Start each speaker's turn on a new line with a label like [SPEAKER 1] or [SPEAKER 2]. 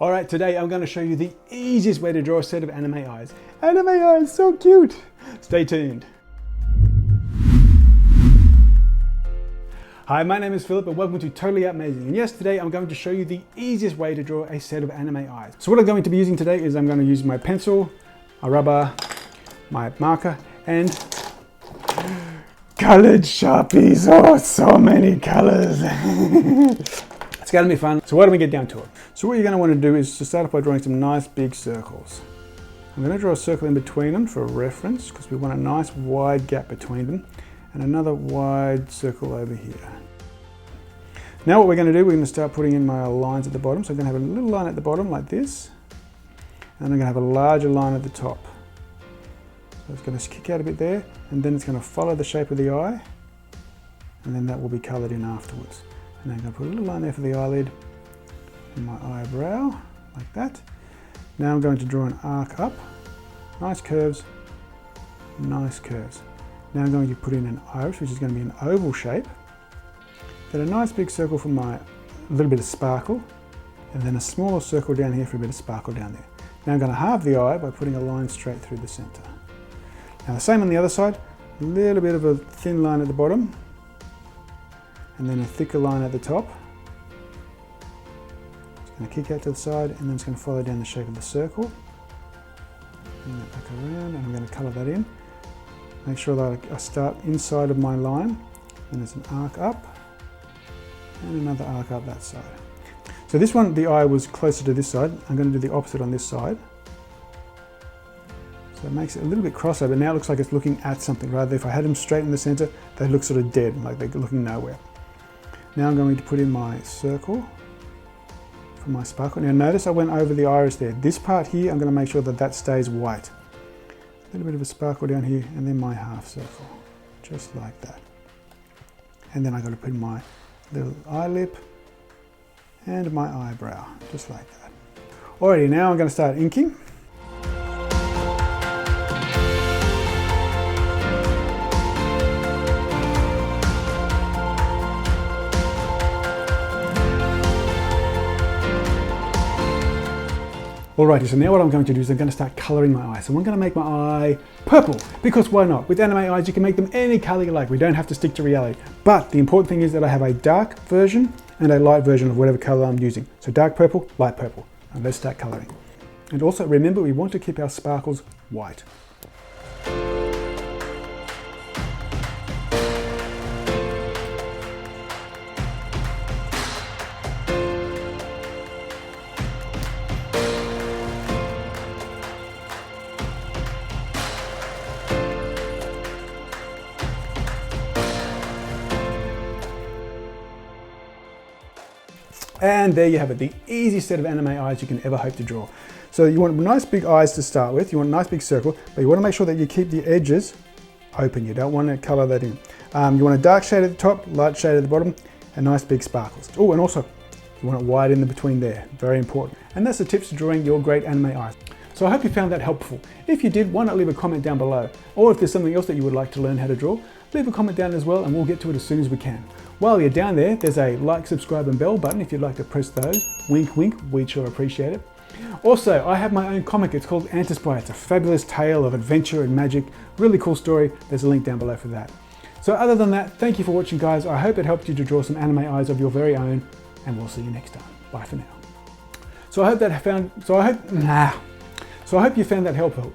[SPEAKER 1] Alright, today I'm going to show you the easiest way to draw a set of anime eyes. Anime eyes, so cute! Stay tuned. Hi, my name is Philip and welcome to Totally Amazing. And yes, today I'm going to show you the easiest way to draw a set of anime eyes. So what I'm going to be using today is I'm going to use my pencil, my rubber, my marker, and colored Sharpies. Oh, so many colors. It's going to be fun. So why don't we get down to it? So what you're going to want to do is to start off by drawing some nice big circles. I'm going to draw a circle in between them for reference because we want a nice wide gap between them and another wide circle over here. Now what we're going to do, we're going to start putting in my lines at the bottom. So I'm going to have a little line at the bottom like this, and I'm going to have a larger line at the top. So it's going to kick out a bit there, and then it's going to follow the shape of the eye, and then that will be coloured in afterwards. And then I'm going to put a little line there for the eyelid and my eyebrow, like that. Now I'm going to draw an arc up, nice curves, nice curves. Now I'm going to put in an iris, which is going to be an oval shape, then a nice big circle for my little bit of sparkle, and then a smaller circle down here for a bit of sparkle down there. Now I'm going to halve the eye by putting a line straight through the centre. Now the same on the other side, a little bit of a thin line at the bottom, and then a thicker line at the top. It's going to kick out to the side, and then it's going to follow down the shape of the circle. Bring that back around, and I'm going to colour that in. Make sure that I start inside of my line, then there's an arc up, and another arc up that side. So this one, the eye was closer to this side. I'm going to do the opposite on this side. So it makes it a little bit crossover. Now it looks like it's looking at something, rather if I had them straight in the center, they look sort of dead, like they're looking nowhere. Now I'm going to put in my circle for my sparkle. Now notice I went over the iris there. This part here, I'm going to make sure that that stays white. A little bit of a sparkle down here, and then my half circle, just like that. And then I've got to put in my little eye lip and my eyebrow, just like that. Alrighty, now I'm going to start inking. Alrighty, so now what I'm going to do is I'm going to start colouring my eye. So I'm going to make my eye purple, because why not? With anime eyes, you can make them any colour you like. We don't have to stick to reality. But the important thing is that I have a dark version and a light version of whatever colour I'm using. So dark purple, light purple. And let's start colouring. And also remember, we want to keep our sparkles white. And there you have it, the easiest set of anime eyes you can ever hope to draw. So you want nice big eyes to start with, you want a nice big circle, but you want to make sure that you keep the edges open. You don't want to colour that in. You want a dark shade at the top, light shade at the bottom, and nice big sparkles. Oh, and also, you want it wide in the between there, very important. And that's the tips to drawing your great anime eyes. So I hope you found that helpful. If you did, why not leave a comment down below? Or if there's something else that you would like to learn how to draw, leave a comment down as well and we'll get to it as soon as we can. While you're down there, there's a like, subscribe and bell button if you'd like to press those. Wink, wink, we'd sure appreciate it. Also, I have my own comic. It's called Antispy. It's a fabulous tale of adventure and magic. Really cool story. There's a link down below for that. So other than that, thank you for watching, guys. I hope it helped you to draw some anime eyes of your very own, and we'll see you next time. Bye for now. So I hope you found that helpful.